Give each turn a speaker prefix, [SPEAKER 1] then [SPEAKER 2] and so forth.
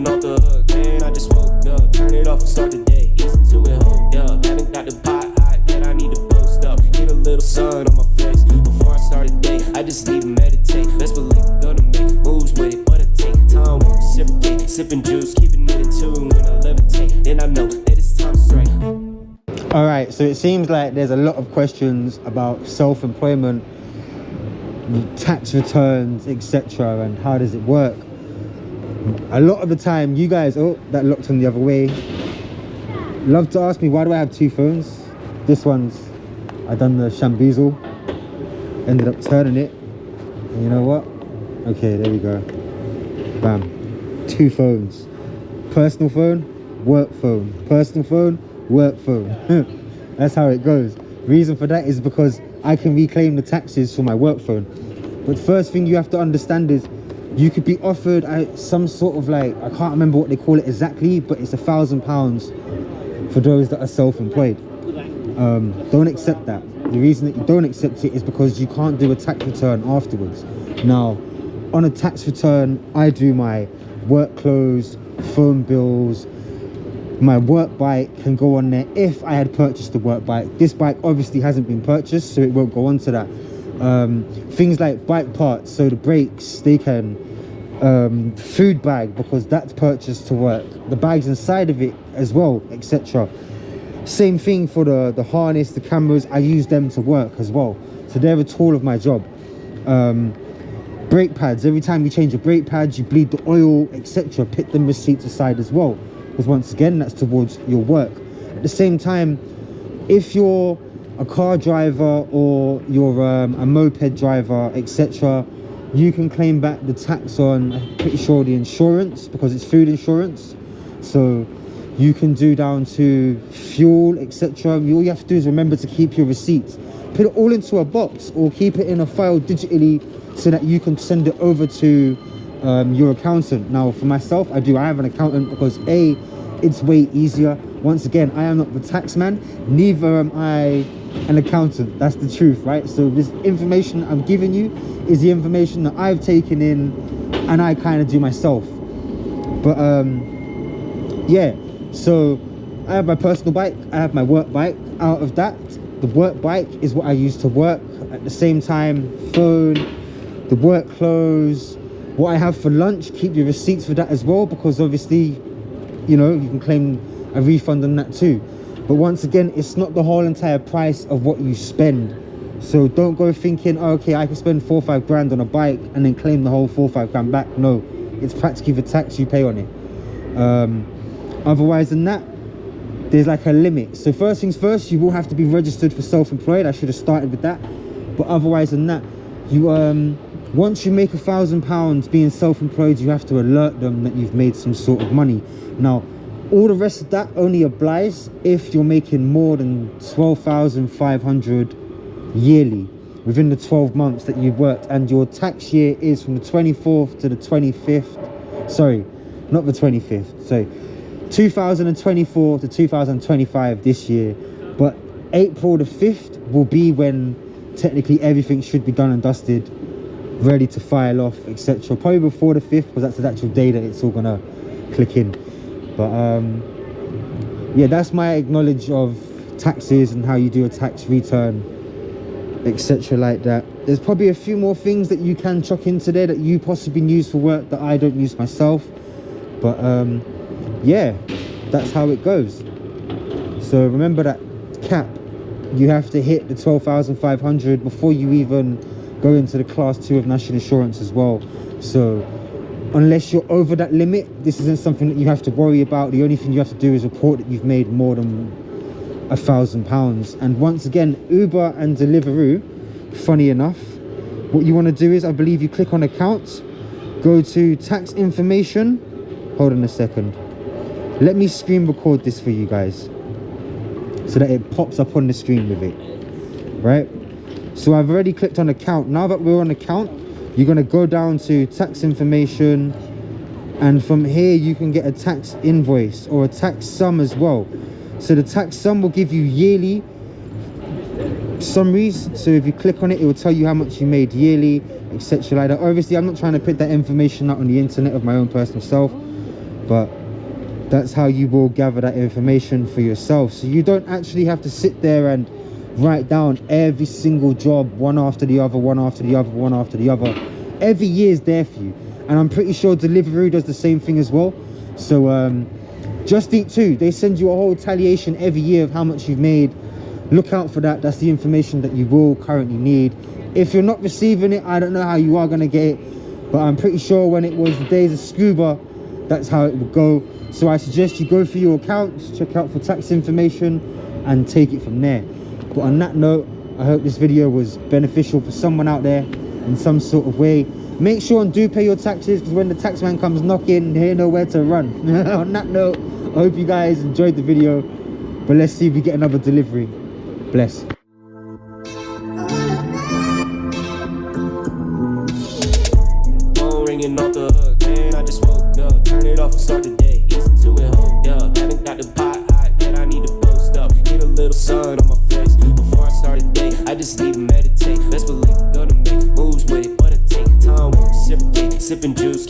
[SPEAKER 1] getting off the hook, man. I just woke up, turn it off and start the day. Easy to it, hold up. Haven't got the pot hot yet, I need to post up. Get a little sun on my face before I start the day. I just need to meditate. Best believe I'm gonna make moves with it, but it take time. Won't reciprocate. Sipping juice, keeping it in tune when I levitate. Then I know that it's time to strike.
[SPEAKER 2] All right, so it seems like there's a lot of questions about self-employment, tax returns, etc., and how does it work. A lot of the time you guys, oh, that locked on the other way, love to ask me, why do I have two phones? This one's, I done the shamboozle, ended up turning it, and you know what, okay, there we go, bam, two phones, personal phone, work phone, personal phone, work phone. That's how it goes. Reason for that is because I can reclaim the taxes for my work phone. But first thing you have to understand is you could be offered some sort of, like, I can't remember what they call it exactly, but it's £1,000 for those that are self-employed. Don't accept that. The reason that you don't accept it is because you can't do a tax return afterwards. Now, on a tax return, I do my work clothes, phone bills, my work bike can go on there if I had purchased the work bike. This bike obviously hasn't been purchased, so it won't go onto that. Things like bike parts, so the brakes, they can, food bag, because that's purchased to work, the bags inside of it as well, etc. Same thing for the harness, the cameras, I use them to work as well, so they're a tool of my job. Brake pads, every time you change your brake pads, you bleed the oil, etc. Put them receipts aside as well, because once again, that's towards your work. At the same time, if you're a car driver or you're a moped driver, etc., you can claim back the tax on, I'm pretty sure, the insurance, because it's food insurance. So you can do down to fuel, etc. All you have to do is remember to keep your receipts. Put it all into a box or keep it in a file digitally so that you can send it over to your accountant. Now for myself, I have an accountant because A, it's way easier. Once again, I am not the tax man, neither am I an accountant. That's the truth, right? So this information I'm giving you is the information that I've taken in and I kind of do myself. But yeah, so I have my personal bike, I have my work bike. Out of that, the work bike is what I use to work. At the same time, phone, the work clothes, what I have for lunch, keep your receipts for that as well, because obviously, you know, you can claim a refund on that too. But once again, it's not the whole entire price of what you spend. So don't go thinking, oh, okay, I can spend 4 or 5 grand on a bike and then claim the whole 4 or 5 grand back. No, it's practically the tax you pay on it. Otherwise than that, there's like a limit. So first things first, you will have to be registered for self-employed. I should have started with that. But otherwise than that, you once you make £1,000 being self-employed, you have to alert them that you've made some sort of money. Now, all the rest of that only applies if you're making more than 12,500 yearly within the 12 months that you've worked, and your tax year is from the 24th to the 25th. Sorry, not the 25th. Sorry, 2024 to 2025 this year. But April the 5th will be when technically everything should be done and dusted, ready to file off, etc. Probably before the 5th, because that's the actual day that it's all gonna click in. But yeah, that's my knowledge of taxes and how you do a tax return, etc. like that. There's probably a few more things that you can chuck into there that you possibly use for work that I don't use myself. But yeah, that's how it goes. So remember that cap, you have to hit the 12,500 before you even go into the class 2 of national insurance as well. So unless you're over that limit, this isn't something that you have to worry about. The only thing you have to do is report that you've made more than £1,000. And once again, Uber and Deliveroo, funny enough, what you want to do is, I believe you click on accounts, go to tax information. Hold on a second, let me screen record this for you guys so that it pops up on the screen with it, right? So I've already clicked on account. Now that we're on account, you're going to go down to tax information, and from here you can get a tax invoice or a tax sum as well. So the tax sum will give you yearly summaries. So if you click on it, it will tell you how much you made yearly, etc. like that. Obviously, I'm not trying to put that information out on the internet of my own personal self, but but that's how you will gather that information for yourself. So you don't actually have to sit there and write down every single job, one after the other, one after the other, one after the other. Every year is there for you. And I'm pretty sure Deliveroo does the same thing as well. So Just Eat too, they send you a whole talliation every year of how much you've made. Look out for that. That's the information that you will currently need. If you're not receiving it, I don't know how you are going to get it, but I'm pretty sure when it was the days of scuba, that's how it would go. So I suggest you go through your accounts, check out for tax information, and take it from there. But on that note, I hope this video was beneficial for someone out there in some sort of way. Make sure and do pay your taxes, because when the taxman comes knocking, they know where to run. On that note, I hope you guys enjoyed the video, but let's see if we get another delivery. Bless.
[SPEAKER 1] Phone ringing off the hook, man, I just woke up. Turn it off and start the day. Listen to it, hold up. Haven't got the pot hot yet, I need to post up. Need a little sun on my face before I start the day. I just need to meditate. Let's believe I'm gonna make moves with it, but it take time. Won't reciprocate. Sipping juice.